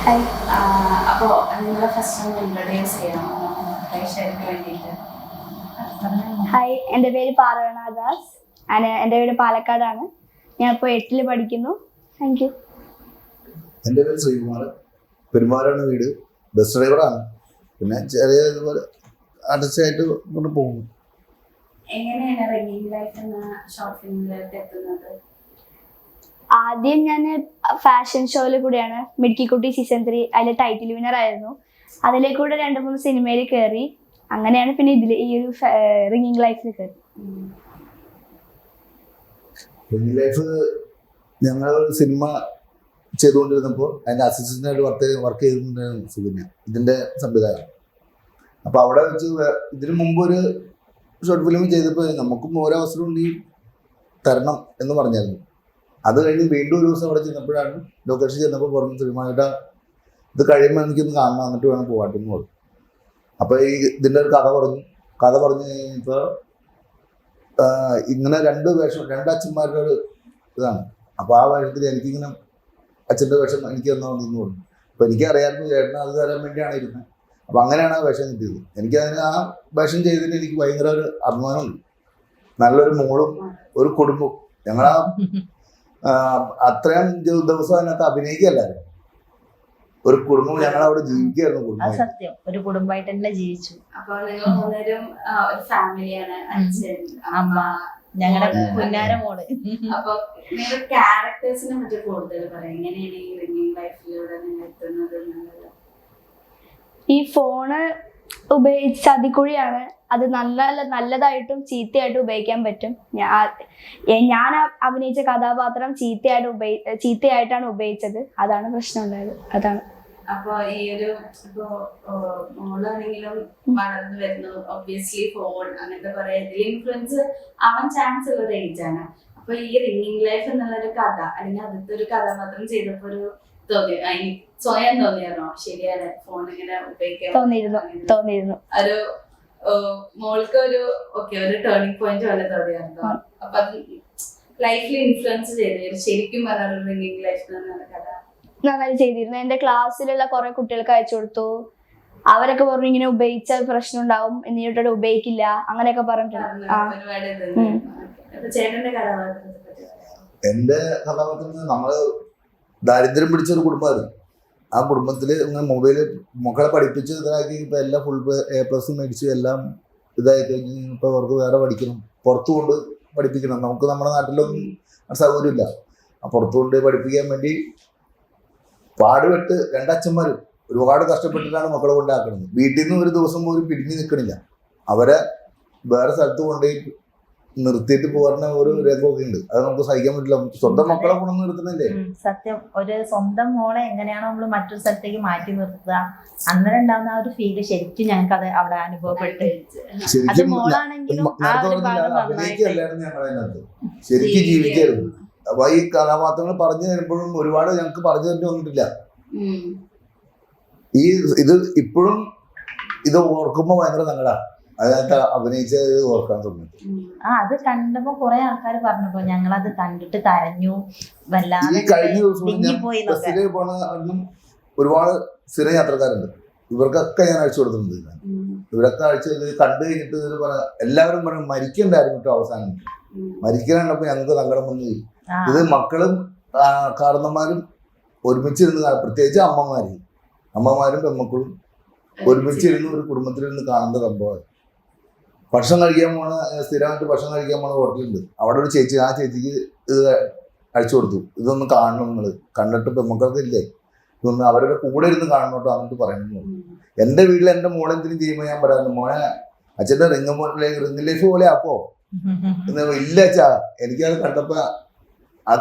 Hi. അപ്പോ നിങ്ങളെ first ഒന്ന് ഇൻട്രൊഡ്യൂസ് ചെയ്യാമോ പ്രേക്ഷകർക്ക് വേണ്ടിയിട്ട്? ഹായ്, എൻ്റെ പേര് പാർവണ ദാസ്. എൻ്റെ വീട് പാലക്കാടാണ്. ഞാനിപ്പോൾ 8ൽ പഠിക്കുന്നു. Thank you. എൻ്റെ പേര് ശ്രീകുമാർ. പെരുമാറാണ് വീട്. ബസ് ഡ്രൈവറാണ്. പിന്നെ ചെറിയ ഇതുപോലെ അടച്ചായിട്ട് കൊണ്ട് പോകുന്നു. എങ്ങനെയാണ് റിംഗിങ് ലൈഫ് എന്ന ഷോർട്ട് ഫിലിമിലേക്ക് എത്തുന്നത്? ആദ്യം ഞാൻ ഫാഷൻ ഷോയിൽ കൂടെയാണ്. മിടുക്കിക്കുട്ടി സീസൺ 3 അതിലെ ടൈറ്റിൽ വിന്നർ ആയിരുന്നു. അതിലേക്കൂടെ 2-3 സിനിമയിൽ കയറി. അങ്ങനെയാണ് പിന്നെ ഇതിൽ ഈ ഒരു റിംഗിങ് ലൈഫിൽ കയറി. റിംഗ് ലൈഫ് ഞങ്ങൾ സിനിമ ചെയ്തുകൊണ്ടിരുന്നപ്പോൾ അതിൻ്റെ അസിസ്റ്റൻ്റായിട്ട് വർക്ക് ചെയ്തിട്ടുണ്ടായിരുന്നു സുകന്യ, ഇതിൻ്റെ സംവിധാനം. അപ്പോൾ അവിടെ വെച്ച് ഇതിനു മുമ്പ് ഒരു ഷോർട്ട് ഫിലിം ചെയ്തപ്പോൾ നമുക്കും ഓരോ അവസരം ഉണ്ടെങ്കിൽ തരണം എന്ന് പറഞ്ഞായിരുന്നു. അത് കഴിഞ്ഞ് വീണ്ടും ഒരു ദിവസം അവിടെ ചെന്നപ്പോഴാണ് ലൊക്കേഷൻ ചെന്നപ്പോൾ പറഞ്ഞു, സിനിമയുടെ ഇത് കഴിയുമ്പോൾ എനിക്കൊന്ന് കാണണം, എന്നിട്ട് വേണം പോകാട്ടെന്ന് പറഞ്ഞു. അപ്പോൾ ഈ ഇതിൻ്റെ ഒരു കഥ പറഞ്ഞു കഴിഞ്ഞപ്പോൾ ഇങ്ങനെ രണ്ട് അച്ഛന്മാരുടെ ഒരു ഇതാണ്. അപ്പോൾ ആ വേഷത്തിൽ എനിക്കിങ്ങനെ അച്ഛൻ്റെ വേഷം എനിക്ക് തന്നാൽ നിന്ന് പറഞ്ഞു. അപ്പോൾ എനിക്കറിയാമായിരുന്നു ചേട്ടന് അത് തരാൻ വേണ്ടിയാണ് ഇരുന്നത്. അപ്പോൾ അങ്ങനെയാണ് ആ വേഷം കിട്ടിയത്. എനിക്കതിന് ആ വേഷം ചെയ്തതിന് എനിക്ക് ഭയങ്കര ഒരു അഭിമാനമുണ്ട്. നല്ലൊരു മോളും ഒരു കുടുംബവും. ഞങ്ങളാ അത്രയും ദിവസം അതിനകത്ത് അഭിനയിക്കുകയല്ലായിരുന്നു, ഒരു കുടുംബം ഞങ്ങളവിടെ ജീവിക്കുകയായിരുന്നു. സത്യം, ഒരു കുടുംബമായിട്ട് തന്നെ ജീവിച്ചു. അപ്പൊ നിങ്ങൾ മൂന്നുപേരും ഒരു ഫാമിലിയാണ്, അച്ഛൻ, അമ്മ, ഞങ്ങളുടെ കുഞ്ഞാര മോള്. അപ്പൊ നിങ്ങൾ ക്യാരക്ടേഴ്സിനെ പറ്റി കൂടുതൽ പറയാം. എങ്ങനെയാണ് ഈ റിംഗിങ് ലൈഫിലൂടെ നിങ്ങൾ എത്തുന്നത് എന്നുള്ളത്? ഈ ഫോണ് ഉപയോഗിച്ച് ചതിക്കുഴിയാണ്. അത് നല്ലതായിട്ടും ചീത്തയായിട്ടും ഉപയോഗിക്കാൻ പറ്റും. ഞാൻ അഭിനയിച്ച കഥാപാത്രം ചീത്തയായിട്ടാണ് ഉപയോഗിച്ചത്. അതാണ് പ്രശ്നം ഉണ്ടായത്. അതാണ്. അപ്പൊ ഈ ഒരു ഇപ്പോ മോളാണെങ്കിലും വളർന്നു വരുന്നു, ഒബ്വിയസ്ലി ഫോൺ അങ്ങനത്തെ കുറെ ഇൻഫ്ലുവൻസ് ആവാൻ ചാൻസ് ഉള്ള ഒരു ഏജ് ആണ്. അപ്പൊ ഈ റിംഗിങ് ലൈഫ് എന്നുള്ള ഒരു കഥ അല്ലെങ്കിൽ അതിലത്തെ ഒരു കഥാപാത്രം ചെയ്തപ്പോ ഒരു സ്വയം തോന്നിയായിരുന്നോ ശരിയാണ് ഫോൺ ഇങ്ങനെ ഉപയോഗിക്കാൻ തോന്നിയിരുന്നു. ഒരു മോൾക്ക് ഒരു ഒരു ടേണിംഗ് പോയിന്റ് പോലെ തോന്നിയായിരുന്നോ? അപ്പൊ അത് ലൈഫിൽ ഇൻഫ്ലുവൻസ് ചെയ്തു ശരിക്കും പറഞ്ഞ റിംഗിങ് ലൈഫ് എന്നുള്ള കഥ നന്നായി ചെയ്തിരുന്നു. എന്റെ ക്ലാസ്സിലുള്ള കുറെ കുട്ടികൾക്ക് അയച്ചു കൊടുത്തു. അവരൊക്കെ പറഞ്ഞു ഇങ്ങനെ ഉപയോഗിച്ച പ്രശ്നം ഉണ്ടാവും, എന്നിട്ട് ഉപയോഗിക്കില്ല അങ്ങനെയൊക്കെ പറഞ്ഞിട്ടുണ്ട്. എന്റെ കഥാപാത്രത്തിന് നമ്മള് ദാരിദ്ര്യം പിടിച്ചൊരു കുടുംബമായിരുന്നു. ആ കുടുംബത്തിൽ ഇങ്ങനെ മൊബൈല് മക്കളെ പഠിപ്പിച്ച് ഇതാക്കി ഇപ്പൊ എല്ലാം ഫുൾ A+ മേടിച്ച് എല്ലാം ഇതായി കഴിഞ്ഞ് ഇപ്പൊ അവർക്ക് വേറെ പഠിക്കണം, പുറത്തു കൊണ്ട് പഠിപ്പിക്കണം. നമുക്ക് നമ്മുടെ നാട്ടിലൊന്നും സൗകര്യമില്ല. ആ പുറത്തു കൊണ്ട് പഠിപ്പിക്കാൻ വേണ്ടി പാടുപെട്ട് രണ്ടച്ഛന്മാരും ഒരുപാട് കഷ്ടപ്പെട്ടിട്ടാണ് മക്കളെ കൊണ്ടാക്കുന്നത്. വീട്ടിൽ നിന്ന് ഒരു ദിവസം പോലും പിരിഞ്ഞു നിൽക്കണില്ല. അവരെ വേറെ സ്ഥലത്ത് കൊണ്ടുപോയി നിർത്തിയിട്ട് പോകുന്ന ഒരു രംഗമൊക്കെ ഉണ്ട്. അത് നമുക്ക് സഹിക്കാൻ പറ്റില്ല. സ്വന്തം മക്കളെ കൊണ്ടൊന്നും നിർത്തുന്നില്ലേ? സത്യം, ഒരു സ്വന്തം മോളെ എങ്ങനെയാണോ നമ്മള് മറ്റൊരു സ്ഥലത്തേക്ക് മാറ്റി നിർത്തുക, അന്നേരം ഉണ്ടാവുന്ന ആ ഒരു ഫീല് ശരിക്കും ഞങ്ങൾക്ക് അത് അവിടെ അനുഭവപ്പെട്ട്. അത് മോളാണെങ്കിലും അഭിനയിക്കല്ലായിരുന്നു ഞങ്ങളതിനകത്ത്, ശരിക്കും ജീവിക്കായിരുന്നു. അപ്പൊ ഈ കഥാപാത്രങ്ങൾ പറഞ്ഞു തരുമ്പോഴും ഒരുപാട് ഞങ്ങൾക്ക് പറഞ്ഞു തരേണ്ടി വന്നിട്ടില്ല. ഇത് ഇപ്പോഴും ഇത് ഓർക്കുമ്പോ ഭയങ്കര സങ്കടമാണ്. അതിനകത്ത് അഭിനയിച്ചത് ഓർക്കാൻ തോന്നുന്നു. അത് കണ്ടപ്പോ കുറെ ആൾക്കാർ പറഞ്ഞപ്പോ ഞങ്ങളത് കണ്ടിട്ട് കരഞ്ഞു. ഈ കഴിഞ്ഞ ദിവസം ഞാൻ ബസ്സിൽ പോണ ഒരുപാട് സ്ഥിര യാത്രക്കാരുണ്ട്. ഇവർക്കൊക്കെ ഞാൻ അയച്ചു കൊടുത്തിട്ടുണ്ട്. ഇവരൊക്കെ അയച്ചത് കണ്ടു കഴിഞ്ഞിട്ട് എല്ലാവരും പറയും മരിക്കണ്ടായിരുന്നു കേട്ടോ. അവസാനം മരിക്കാനുണ്ടപ്പോ ഞങ്ങൾക്ക് സങ്കടം വന്നു. ഇത് മക്കളും കാരണന്മാരും ഒരുമിച്ചിരുന്ന്, പ്രത്യേകിച്ച് അമ്മമാരും പെൺമക്കളും ഒരുമിച്ചിരുന്ന് ഒരു കുടുംബത്തിലിരുന്ന് കാണേണ്ട സംഭവമാണ്. ഭക്ഷണം കഴിക്കാൻ പോണ സ്ഥിരമായിട്ട് ഭക്ഷണം കഴിക്കാൻ പോണ ഹോട്ടലുണ്ട്. അവിടെ ഒരു ചേച്ചി, ആ ചേച്ചിക്ക് ഇത് അയച്ചു കൊടുത്തു, ഇതൊന്ന് കാണണം, നിങ്ങൾ കണ്ടിട്ട് പെൺമക്കൾക്ക് ഇല്ലേ ഇതൊന്ന് അവരുടെ കൂടെ ഇരുന്ന് കാണണോട്ടോ എന്നിട്ട് പറയുന്നു. എൻ്റെ വീട്ടിൽ എൻ്റെ മോളെന്തിനും ചെയ്യുമ്പോൾ ഞാൻ പറയാറുണ്ട്, മോനെ അച്ഛൻ്റെ റിംഗ് ലൈഫ് പോലെ ആക്കോ ഇല്ല അച്ഛാ. എനിക്കത്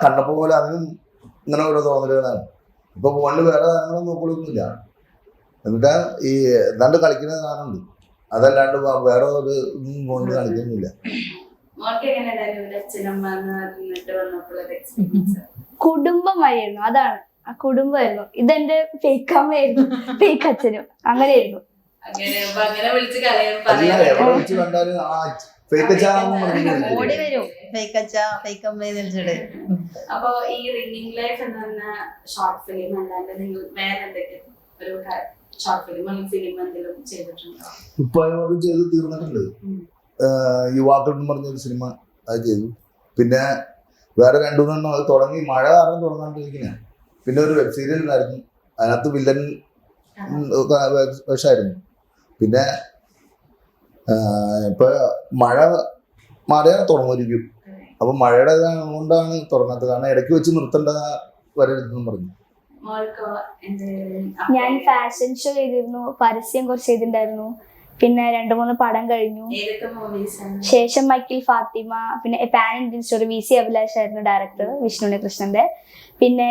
കണ്ടപ്പോ പോലെ അതിനും ഇങ്ങനെ ഓരോ തോന്നലുകളാണ്. ഇപ്പൊ ഫോണിൽ വേറെ സാധനങ്ങളും നോക്കലൊന്നുമില്ല. എന്നിട്ട് ഈ എന്താണ്ട് കളിക്കുന്ന സാധനമുണ്ട്, അതല്ലാണ്ട് വേറെ ഒരു ഫോണിൽ കളിക്കുന്നില്ല. കുടുംബമായിരുന്നു. അതാണ്, ആ കുടുംബമായിരുന്നു. ഇതെന്റെ ഫേക്ക് അമ്മയായിരുന്നു, ഫേക്ക് അച്ഛനും അങ്ങനെയായിരുന്നു. എവിടെ വിളിച്ച് കണ്ടാലും ആ ഫേക്ക് അച്ചാന്ന് പറഞ്ഞിട്ട് ഓടി വരും ഫേക്ക് അച്ഛാ ഫേക്ക് അമ്മ വിളിച്ചിട്ട്. അപ്പൊ ഈ റിംഗിങ് ലൈഫ് എന്ന് പറഞ്ഞ ഷോർട്ട് ഫിലിം അല്ലാണ്ട് നിങ്ങൾ വേറെ എന്തെങ്കിലും ഒരു ഷോർട്ട് ഫിലിം അല്ലെങ്കിൽ ഫിലിം എന്തെങ്കിലും ചെയ്തിട്ടുണ്ടോ? ഇപ്പൊ അതിനോട് ചെയ്ത് തീർന്നിട്ടുണ്ട്. യുവാക്കൾ എന്ന് പറഞ്ഞൊരു സിനിമ അത് ചെയ്തു. പിന്നെ വേറെ 2-3 അത് തുടങ്ങി, മഴ കാരണം തുടങ്ങാണ്ടിരിക്കുന്ന. പിന്നെ ഒരു വെബ് സീരിയൽ ഉണ്ടായിരുന്നു, അതിനകത്ത് വില്ലൻ വേഷമായിരുന്നു. പിന്നെ ഇപ്പൊ മഴ മാറിയാൽ തുടങ്ങുമായിരിക്കും. അപ്പൊ മഴയുടെ കൊണ്ടാണ് തുടങ്ങാത്തത്, കാരണം ഇടയ്ക്ക് വെച്ച് നിർത്തേണ്ട വരരുതെന്നും പറഞ്ഞു. ഞാൻ ഫാഷൻ ഷോ ചെയ്തിരുന്നു, പരസ്യം കുറച്ച് ചെയ്തിട്ടുണ്ടായിരുന്നു. പിന്നെ 2-3 പടം കഴിഞ്ഞു. ശേഷം മൈക്കിൾ ഫാത്തിമ, പിന്നെ pan Indian story VC Abhilash ആയിരുന്നു ഡയറക്ടർ, വിഷ്ണു കൃഷ്ണന്റെ. പിന്നെ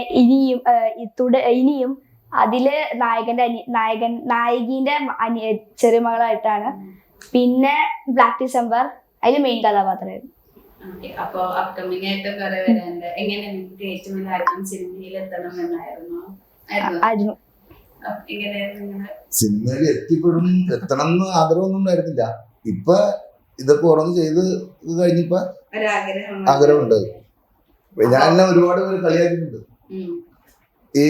ഇനിയും അതില് നായികീന്റെ ചെറിയ മകളായിട്ടാണ്. പിന്നെ ബ്ലാക്ക് ഡിസംബർ അതിൽ മെയിൻ കഥാപാത്രമായിരുന്നു. അപ്പൊ അപ്കമിങ് ആയിട്ട് കുറെ വരാനുണ്ട്. എങ്ങനെ നിങ്ങൾക്ക് ഏറ്റവും വലിയ ആഗ്രഹം സിനിമയിൽ എത്തണം എന്നായിരുന്നു? ആയിരുന്നു. സിനിമയിൽ എത്തണം എന്ന് ആഗ്രഹമൊന്നും ഉണ്ടായിരുന്നില്ല. ഇപ്പൊ ഇതൊക്കെ ഓരോന്ന് ചെയ്ത് കഴിഞ്ഞപ്പോ ആഗ്രഹമുണ്ട്. ഞാൻ എന്നെ ഒരുപാട് പേര് കളിയാക്കിയിട്ടുണ്ട്, ഈ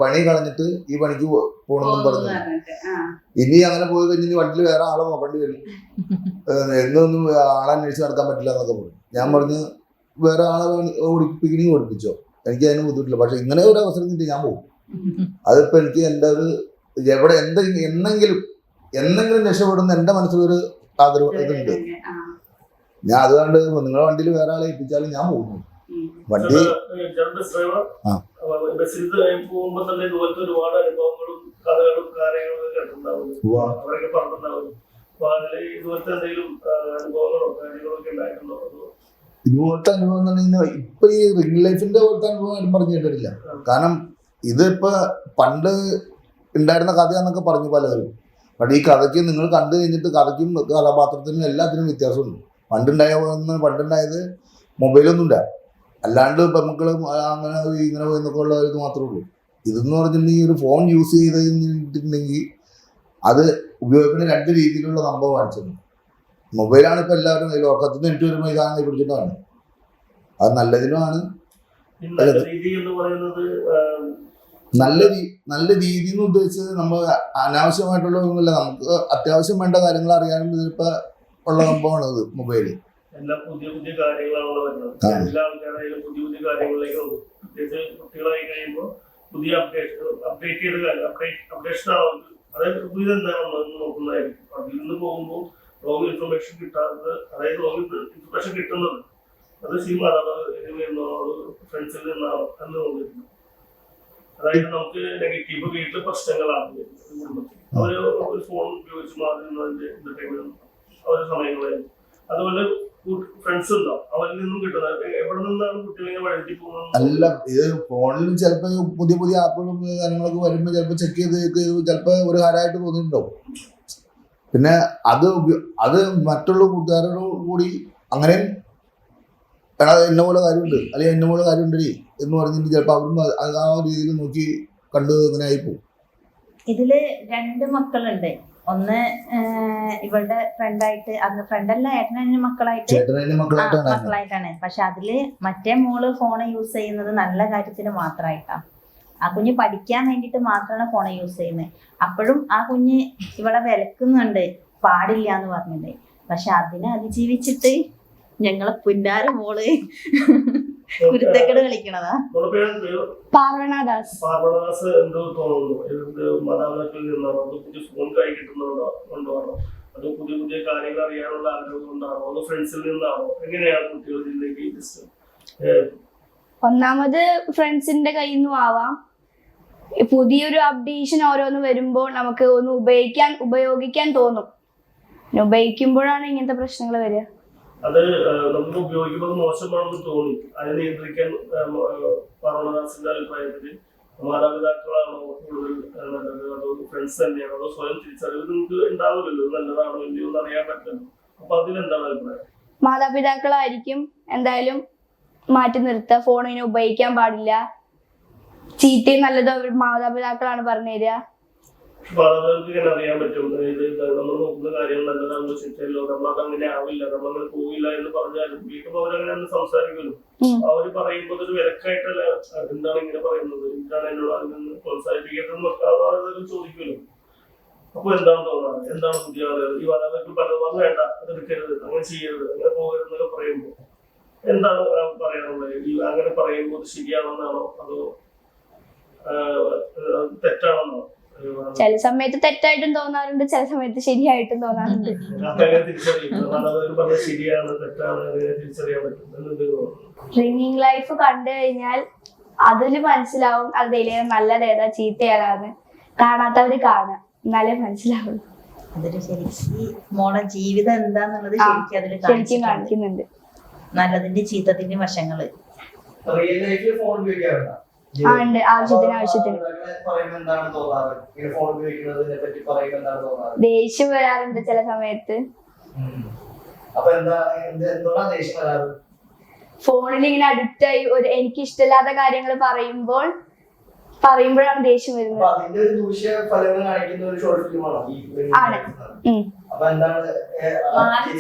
പണി കളഞ്ഞിട്ട് ഈ പണിക്ക് പോകണമെന്നും പറഞ്ഞു. ഇനി അങ്ങനെ പോയി കഴിഞ്ഞാൽ വണ്ടിയിൽ വേറെ ആളെ നോക്കേണ്ടി വരും, എന്നൊന്നും ആളെ അന്വേഷിച്ച് നടക്കാൻ പറ്റില്ല എന്നൊക്കെ പറഞ്ഞു. ഞാൻ പറഞ്ഞു വേറെ ആളെ ഓടിപ്പിക്കണി ഓടിപ്പിച്ചോ, എനിക്ക് അതിന് ബുദ്ധിമുട്ടില്ല, പക്ഷെ ഇങ്ങനെ ഒരു അവസരം കിട്ടി ഞാൻ പോകും. അതിപ്പോ എനിക്ക് എൻ്റെ ഒരു എവിടെ എന്തെങ്കിലും രക്ഷപ്പെടുന്ന എൻ്റെ മനസ്സിലൊരു ആഗ്രഹം ഇതുണ്ട്. ഞാൻ അതുകൊണ്ട് നിങ്ങളുടെ വണ്ടിയിൽ വേറെ ആളെ ഏൽപ്പിച്ചാലും ഞാൻ പോകുന്നു. വണ്ടി പോകുമ്പോ തന്നെ ഇതുപോലത്തെ ഒരുപാട് അനുഭവങ്ങളും കഥകളും കാര്യങ്ങളും കേട്ടിട്ടുണ്ടാവും, അവരൊക്കെ പറഞ്ഞിട്ടുണ്ടാവും. അപ്പൊ അതില് ഇതുപോലത്തെ എന്തെങ്കിലും അനുഭവങ്ങളോ കാര്യങ്ങളൊക്കെ ഉണ്ടായിട്ടുണ്ടോ? ഇതുപോലത്തെ അനുഭവം എന്ന് പറഞ്ഞാൽ ഇപ്പൊ ഈ റിംഗ് ലൈഫിന്റെ പോലത്തെ അനുഭവം ആരും പറഞ്ഞു കേട്ടിട്ടില്ല. കാരണം ഇതിപ്പോ പണ്ട് ഉണ്ടായിരുന്ന കഥയാന്നൊക്കെ പറഞ്ഞു പലരും. പക്ഷേ ഈ കഥയ്ക്ക് നിങ്ങൾ കണ്ടു കഴിഞ്ഞിട്ട് കഥയ്ക്കും കഥാപാത്രത്തിനും എല്ലാത്തിനും വ്യത്യാസമുണ്ട്. പണ്ടുണ്ടായത് മൊബൈലൊന്നും ഇല്ല, അല്ലാണ്ട് പെൺമക്കൾ അങ്ങനെ ഇങ്ങനെ പോയി എന്നൊക്കെ ഉള്ള ഇത് മാത്രമേ ഉള്ളൂ. ഇതെന്ന് പറഞ്ഞിട്ടുണ്ടെങ്കിൽ ഒരു ഫോൺ യൂസ് ചെയ്തിട്ടുണ്ടെങ്കിൽ അത് ഉപയോഗിക്കുന്ന 2 രീതിയിലുള്ള സംഭവം കാണിച്ചത്. മൊബൈലാണ് ഇപ്പൊ എല്ലാവരും ലോകത്തിന് എനിക്ക് വരുമ്പോൾ ഇതാണ് പിടിച്ചിട്ടാണ്. അത് നല്ലതിനുമാണ്. നല്ല രീതി എന്ന് ഉദ്ദേശിച്ചത് നമ്മൾ അനാവശ്യമായിട്ടുള്ള ഒന്നുമില്ല, നമുക്ക് അത്യാവശ്യം വേണ്ട കാര്യങ്ങൾ അറിയാനും ഇതിപ്പോ ഉള്ള സംഭവമാണ് ഇത് മൊബൈല്. എല്ലാം പുതിയ പുതിയ കാര്യങ്ങളാണല്ലോ വരുന്നത്. എല്ലാ ആൾക്കാരായാലും പുതിയ പുതിയ കാര്യങ്ങളിലേക്ക് പോകും. പ്രത്യേകിച്ച് കുട്ടികളായി കഴിയുമ്പോൾ പുതിയ അപ്ഡേഷൻ ആവും. അതായത് പുതിയത് എന്താണെന്ന് നോക്കുന്നതായിരിക്കും. അതിൽ നിന്ന് പോകുമ്പോൾ റോങ് ഇൻഫർമേഷൻ കിട്ടാത്തത്, അതായത് റോങ് ഇൻഫർമേഷൻ കിട്ടുന്നത് അത് ഫ്രണ്ട്സിൽ നിന്നാണോ എന്ന് തോന്നിയിരുന്നു. അതായത് നമുക്ക് നെഗറ്റീവ് വീട്ടിലെ പ്രശ്നങ്ങളാണ് കുടുംബത്തിൽ. അവര് ഒരു ഫോൺ ഉപയോഗിച്ച് മാറുന്നതിന്റെ എന്റർടൈൻമെന്റ് അവരുടെ സമയങ്ങളായിരുന്നു. അതുപോലെ ഫ്രണ്ട്സ് ഉണ്ടാവും, അവരിൽ നിന്നും കിട്ടുന്നത് എവിടെ നിന്നാണ് കുട്ടികളെ വഴുതി പോകുന്നത്? അല്ല, ഇത് ഫോണിലും ചിലപ്പോ പുതിയ പുതിയ ആപ്പുകളും കാര്യങ്ങളൊക്കെ വരുമ്പോ ചിലപ്പോ ചെക്ക് ചെയ്ത് ചിലപ്പോ ഒരു ഹരായിട്ട് തോന്നിയിട്ടുണ്ടാവും. പിന്നെ അത് മറ്റുള്ള കൂട്ടുകാരോട് കൂടി അങ്ങനെ എന്നെ പോലെ കാര്യമുണ്ട് അല്ലെങ്കിൽ എന്നെ പോലെ കാര്യമുണ്ടേ എന്ന് പറഞ്ഞിട്ട് ചിലപ്പോ അവരും ആ രീതിയിൽ നോക്കി കണ്ട് അങ്ങനെ ആയിപ്പോവും. ഇതില് 2 മക്കളുണ്ട്. ഒന്ന് ഇവളുടെ ഫ്രണ്ടായിട്ട്, അന്ന് ഫ്രണ്ടല്ല ഏട്ടനെ മക്കളായിട്ടാണ്. പക്ഷെ അതില് മറ്റേ മോള് ഫോണ് യൂസ് ചെയ്യുന്നത് നല്ല കാര്യത്തിന് മാത്രമായിട്ടാണ്. ആ കുഞ്ഞ് പഠിക്കാൻ വേണ്ടിയിട്ട് മാത്രമാണ് ഫോൺ യൂസ് ചെയ്യുന്നത്. അപ്പോഴും ആ കുഞ്ഞ് ഇവളെ വിലക്കുന്നുണ്ട്, പാടില്ല എന്ന് പറഞ്ഞിട്ട്. പക്ഷെ അതിനെ അതിജീവിച്ചിട്ട് ഞങ്ങളെ പുന്നാര മോള് കുരുത്തക്കേട് കളിക്കണതാ. പാർവണദാസ്. എന്തോ തോന്നുന്നു മാതാപിതാക്കളിൽ നിന്നാണോ, അത് പുതിയ ഫോൺ കൈ കിട്ടുന്നുണ്ടോ, അത് പുതിയ പുതിയ കാര്യങ്ങൾ അറിയാനുള്ള ആഗ്രഹം കൊണ്ടാണോ, അത് ഫ്രണ്ട്സിൽ നിന്നാണോ, എങ്ങനെയാണ് കുട്ടികളിലേക്ക്? ഒന്നാമത് ഫ്രണ്ട്സിന്റെ കയ്യിൽ നിന്നും ആവാം. പുതിയൊരു അപ്ഡേഷൻ ഓരോന്ന് വരുമ്പോൾ നമുക്ക് ഒന്ന് ഉപയോഗിക്കാൻ തോന്നും. ഉപയോഗിക്കുമ്പോഴാണ് ഇങ്ങനത്തെ പ്രശ്നങ്ങൾ വരിക. അത് നമുക്ക് ഉപയോഗിക്കുമ്പോൾ മോശമാണെന്ന് തോന്നി. അതിനെ നിയന്ത്രിക്കാൻ പാർവണദാസിന്റെ അഭിപ്രായത്തിൽ മാതാപിതാക്കളാണോ കൂടുതൽ നല്ലത്, അതോ ഫ്രണ്ട്സ് തന്നെയാണോ, അതോ സ്വയം തിരിച്ചറിവ് നിങ്ങൾക്ക് ഉണ്ടാവില്ലല്ലോ നല്ലതാണോ ഇല്ലയോ എന്ന് അറിയാൻ പറ്റില്ല. അപ്പൊ അതിലെന്താണ് അഭിപ്രായം? മാതാപിതാക്കളായിരിക്കും എന്തായാലും മാറ്റി നിർത്തുക. ഫോണിനെ ഉപയോഗിക്കാൻ പാടില്ല. ചീത്തയും നല്ലതോ മാതാപിതാക്കളാണ് പറഞ്ഞു തരിക. മാതാപിതാക്കൾക്ക് ഇങ്ങനെ അറിയാൻ പറ്റും ഇത് നമ്മൾ നോക്കുന്ന കാര്യങ്ങൾ നല്ലതാണെന്ന് വെച്ചിട്ടല്ലോ നമ്മളത് അങ്ങനെ ആവില്ല നമ്മളങ്ങനെ പോവില്ല എന്ന് പറഞ്ഞാലും വീട്ടിൽ അവരങ്ങനെ സംസാരിക്കുമല്ലോ. അവര് പറയുമ്പോൾ ഒരു വിലക്കായിട്ടല്ല എന്താണ് ഇങ്ങനെ പറയുന്നത്, എന്താണ് എന്നോട് അതിൽ നിന്ന് പ്രോത്സാഹിപ്പിക്കേണ്ടതെന്ന് ചോദിക്കുമല്ലോ. അപ്പൊ എന്താണ് തോന്നാറ്, എന്താണ് പുതിയ ആളുകൾ ഈ മാതാപിതാക്കൾ പലതും വേണ്ട അത് എടുക്കരുത്, അങ്ങനെ ചെയ്യരുത്, അങ്ങനെ പോകരുതെന്നൊക്കെ പറയുമ്പോൾ എന്താണ് പറയാനുള്ളത്? ഈ അങ്ങനെ പറയുമ്പോൾ അത് ശരിയാണെന്നാണോ അതോ തെറ്റാണെന്നോ? ചില സമയത്ത് തെറ്റായിട്ടും തോന്നാറുണ്ട്, ചില സമയത്ത് ശരിയായിട്ടും തോന്നാറുണ്ട്. റിംഗിങ് ലൈഫ് കണ്ടു കഴിഞ്ഞാൽ അതില് മനസ്സിലാവും അതിലെ നല്ലതേതാ ചീത്തയേതാന്ന്. കാണാത്തവര് കാണാം, എന്നാലേ മനസ്സിലാവുള്ളൂ. അതൊരു ശരിക്കും മോളെ ജീവിതം എന്താന്നുള്ളത് ശരിക്കും അതിൽ ശരിക്കും കാണിക്കുന്നുണ്ട്. നല്ലതിന്റെ ചീത്തത്തിന്റെ വശങ്ങള്. ഉണ്ട്, ആവശ്യത്തിന് ദേഷ്യം വരാറുണ്ട് ചില സമയത്ത്. ഫോണിൽ ഇങ്ങനെ അഡിക്റ്റ് ആയി എനിക്ക് ഇഷ്ടമില്ലാത്ത കാര്യങ്ങൾ പറയുമ്പോഴാണ് ദേഷ്യം വരുന്നത്. ആണ്.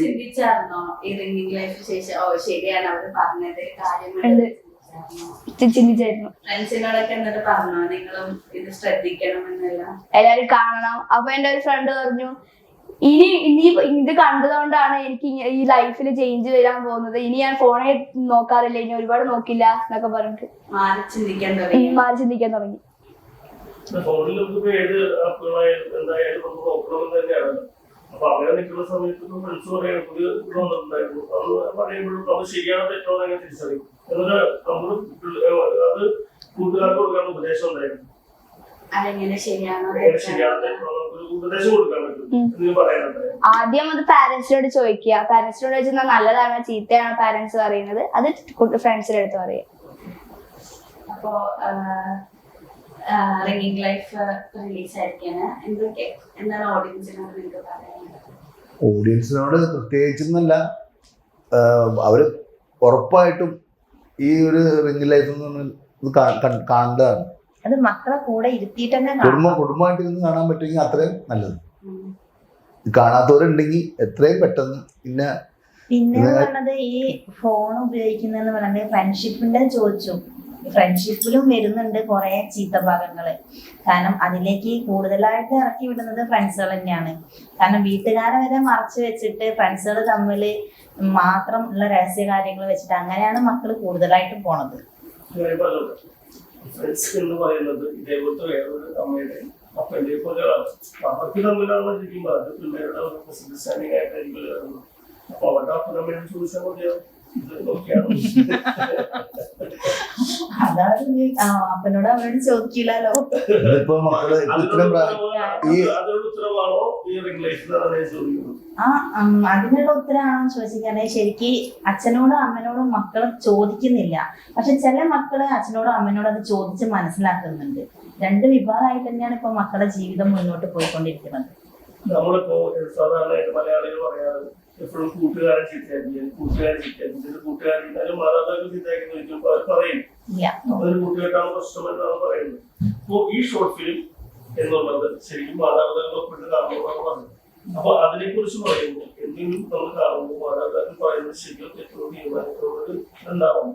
ചിന്തിച്ചായിരുന്നോ ഈ റിംഗിങ് ലൈഫ് ശേഷം ശരിയാണ് അവര് പറഞ്ഞത് കാര്യങ്ങൾ ചിന്തിച്ചായിരുന്നു. ഫ്രണ്ട്സിനോടൊക്കെ എന്നിട്ട് പറഞ്ഞോ നിങ്ങളും ഇത് ശ്രദ്ധിക്കണം എന്നെല്ലാം? എല്ലാരും കാണണം. അപ്പൊ എന്റെ ഒരു ഫ്രണ്ട് പറഞ്ഞു, ഇനി ഇത് കണ്ടതുകൊണ്ടാണ് എനിക്ക് ഈ ലൈഫിൽ ചേഞ്ച് വരാൻ പോകുന്നത്, ഇനി ഞാൻ ഫോണെ നോക്കാറില്ല, ഇനി ഒരുപാട് നോക്കില്ല എന്നൊക്കെ പറഞ്ഞിട്ട് മാറി ചിന്തിക്കാൻ തുടങ്ങി. അപ്പൊ അങ്ങനെ നിൽക്കുന്ന സമയത്ത് ഫ്രണ്ട്സ് പറയാൻ പുതിയ വന്നിട്ടുണ്ടായിരുന്നു. അത് പറയുമ്പോഴും അത് ശരിയാണോ തെറ്റോ അങ്ങനെ തിരിച്ചറിയും. എന്നിട്ട് നമ്മള് അത് കൂട്ടുകാർക്ക് കൊടുക്കാൻ ഉപദേശം ഉണ്ടായിരുന്നു. ഉപദേശം കൊടുക്കാൻ പറ്റും പറയാനുണ്ടായിരുന്നു. ആദ്യം അത് പാരന്റ്സിനോട് ചോദിക്കുക. പാരന്റ്സിനോട് ചോദിച്ചാൽ നല്ലതാണോ ചീത്തയാണോ പാരന്റ്സ് പറയുന്നത്, അത് ഫ്രണ്ട്സിന്റെ അടുത്ത് പറയുക. അപ്പോ റിംഗിങ് ലൈഫ് റിലീസ് ആയിരിക്കാണ്, എന്താണ് ഓഡിയൻസിനോട് നിങ്ങൾക്ക് പറയാനുള്ളത്? ഓഡിയൻസിനോട് പ്രത്യേകിച്ചൊന്നല്ല, അവര് ഉറപ്പായിട്ടും ഈ ഒരു റിംഗ് ലൈഫ് കാണേണ്ടതാണ്. അത് മക്കളെ കൂടെ ഇരുത്തിയിട്ട് തന്നെ കുടുംബമായിട്ട് ഇരുന്ന് കാണാൻ പറ്റുമെങ്കിൽ അത്രയും നല്ലത്. കാണാത്തവരുണ്ടെങ്കിൽ എത്രയും പെട്ടെന്ന്. പിന്നെ പറഞ്ഞത് ഈ ഫോൺ ഉപയോഗിക്കുന്നതെന്ന് പറയുന്നത് ഫ്രണ്ട്ഷിപ്പിന്റെ ചോദിച്ചു. ഫ്രണ്ട്ഷിപ്പിലും വരുന്നുണ്ട് കുറെ ചീത്ത ഭാഗങ്ങള്. കാരണം അതിലേക്ക് കൂടുതലായിട്ട് ഇറക്കി വിടുന്നത് ഫ്രണ്ട്സുകൾ തന്നെയാണ്. കാരണം വീട്ടുകാരെ വരെ മറച്ചു വെച്ചിട്ട് ഫ്രണ്ട്സുകൾ തമ്മിൽ മാത്രം ഉള്ള രഹസ്യ കാര്യങ്ങൾ വെച്ചിട്ട് അങ്ങനെയാണ് മക്കൾ കൂടുതലായിട്ടും പോണത്. ഫ്രണ്ട്സ് എന്ന് പറയുന്നത് ഇതേപോലത്തെ വേറൊരു അമ്മയുടെ അപ്പൻ്റെ പോലെ അവർക്ക് തമ്മിലാണ് ശരിക്കും അത് പിള്ളേരുടെ ഒരു മിസ്അണ്ടർസ്റ്റാൻഡിംഗ് ആയിട്ടായിരിക്കും വരുന്നത്. അപ്പൊ അവരുടെ അപ്പനമ്മയോട് ചോദിച്ചാൽ മതിയാവും അപ്പനോട് അവരോട് ചോദിക്കില്ലല്ലോ. അതിനുള്ള ഉത്തരവാണോ ചോദിച്ചിരിക്കുന്നത്? ശരിക്ക് അച്ഛനോടും അമ്മനോടും മക്കള് ചോദിക്കുന്നില്ല. പക്ഷെ ചില മക്കള് അച്ഛനോടും അമ്മനോടും അത് ചോദിച്ച് മനസ്സിലാക്കുന്നുണ്ട്. രണ്ട് വിഭാഗമായിട്ട് തന്നെയാണ് ഇപ്പൊ മക്കളുടെ ജീവിതം മുന്നോട്ട് പോയിക്കൊണ്ടിരിക്കുന്നത്. നമ്മളിപ്പോ സാധാരണയായിട്ട് മലയാളികൾ പറയാറ് എപ്പോഴും കൂട്ടുകാരൻ ചീത്തയാക്കി കൂട്ടുകാരൻ മാതാപിതാക്കൾ ചീത്തയാക്കി ചോദിക്കുമ്പോൾ അവർ പറയും അതൊരു കൂട്ടുകെട്ടാണ് പ്രശ്നം എന്നാണ് പറയുന്നത്. അപ്പോ ഈ ഷോർട്ട് ഫിലിം എന്നുള്ളത് ശരിക്കും മാതാപിതാക്കളൊപ്പിട്ട് കാണുന്നതാണ് പറഞ്ഞത്. അപ്പൊ അതിനെ കുറിച്ച് പറയുമ്പോൾ എന്തെങ്കിലും നമ്മൾ കാണുമ്പോൾ മാതാപിതാക്കൾ പറയുന്നത് ശരിയോ തെറ്റോ തീരുമാനത്തോട് ഉണ്ടാവും.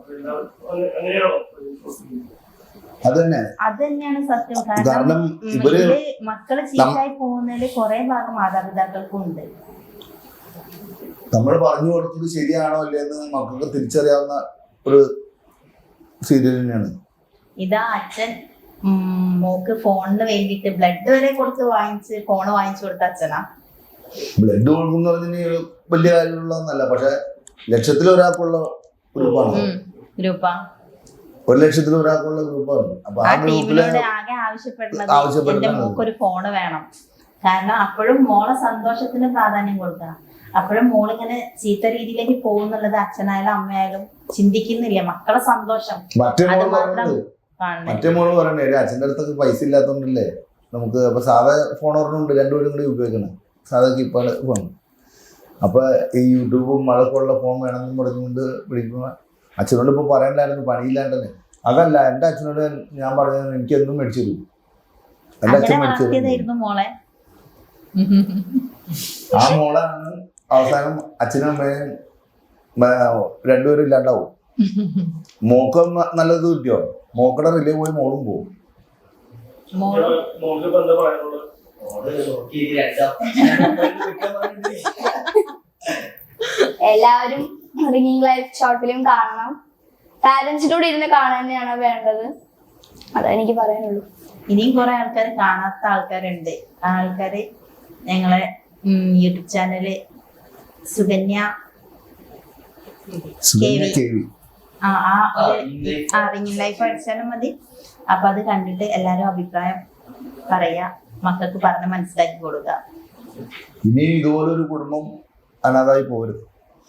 അങ്ങനെയാണോ ഷോർട്ട് ഫിലിം? അത് തന്നെയാണ് സത്യം. കാരണം മക്കള് ചീത്തായി പോകുന്നതിൽ കുറെ ഭാഗം മാതാപിതാക്കൾക്കും ഉണ്ട്. നമ്മൾ പറഞ്ഞു കൊടുത്തത് ശരിയാണോ അല്ലേന്ന് മക്കൾക്ക് തിരിച്ചറിയാവുന്ന ഒരു സീരിയൽ തന്നെയാണ്. ഇതാ അച്ഛൻ മോക്ക് ഫോണിന് വേണ്ടിട്ട് ബ്ലഡ് വരെ കൊടുത്ത് ഫോണ് വാങ്ങിച്ചു കൊടുത്ത അച്ഛനാ. ബ്ലഡ് കൊടുക്കുന്ന പറഞ്ഞ വലിയ കാര്യമുള്ളതൊന്നല്ല, പക്ഷെ ലക്ഷത്തിൽ ഒരാൾക്കുള്ള ഗ്രൂപ്പാണ്. 1 ലക്ഷത്തിൽ ഒരാൾക്കുള്ള ഗ്രൂപ്പാണ്. അപ്പൊ ആ ടീമിനോട് ആകെ ആവശ്യപ്പെടുന്നത് എന്റെ മോക്കൊരു ഫോണ് വേണം. കാരണം അപ്പോഴും മോളെ സന്തോഷത്തിന് പ്രാധാന്യം കൊടുക്കുക. അപ്പോഴും മോളിങ്ങനെ ചീത്ത രീതിയിലേക്ക് പോകുന്നുള്ളത് അച്ഛനായാലും അമ്മയായാലും ചിന്തിക്കുന്നില്ല. മക്കളെ സന്തോഷം മറ്റേ മോള് പറയണേ അച്ഛൻ്റെ അടുത്തൊക്കെ പൈസ ഇല്ലാത്തോണ്ടല്ലേ നമുക്ക്. അപ്പൊ സാധാ ഫോൺ ഒരെണ്ണമുണ്ട്, രണ്ടുപേരും കൂടി ഉപയോഗിക്കണം, സാധാ കീപ്പാട് ഫോൺ. അപ്പൊ ഈ യൂട്യൂബും മഴക്കുള്ള ഫോൺ വേണമെന്ന് പറഞ്ഞുകൊണ്ട് വിളിക്കുമ്പോൾ അച്ഛനോട് ഇപ്പൊ പറയണ്ടായിരുന്നു, പണിയില്ലാണ്ടല്ലേ. അതല്ല, എൻ്റെ അച്ഛനോട് ഞാൻ പറഞ്ഞത് എനിക്കെന്നും മേടിച്ചു തരും. എന്റെ അങ്ങനെ അച്ഛൻ മരിച്ചു വളർത്തിയതായിരുന്നു മോളെ. ആ മോളാണ് അവസാനം അച്ഛനും അമ്മയും രണ്ടുപേരും ഇല്ലാണ്ടാവും. മോക്ക് നല്ലത് കിട്ടിയോ, മോക്കടെ റിലേ പോയി മോളും പോകും. മോളും മോൾക്ക് ഇപ്പൊ എന്താ പറയാനുള്ളത്? എല്ലാവരും റിംഗിങ് ലൈഫ് ഷോർട്ട് ഫിലിം കാണണം. പാരന്റ്സിനോട് ഇരുന്ന് കാണാൻ തന്നെയാണ് വേണ്ടത്. അതാ എനിക്ക് പറയാനുള്ളൂ. ഇനിയും കുറെ ആൾക്കാർ കാണാത്ത ആൾക്കാരുണ്ട്. ആ ആൾക്കാര് ഞങ്ങളെ YouTube channel Sukanya KV ringing life അടിച്ചാലും മതി. അപ്പൊ അത് കണ്ടിട്ട് എല്ലാരും അഭിപ്രായം പറയാ, മക്കൾക്ക് പറഞ്ഞ് മനസ്സിലാക്കി കൊടുക്കുക. ഇനി ഇതുപോലൊരു കുടുംബം അനാഥായി പോരുത്.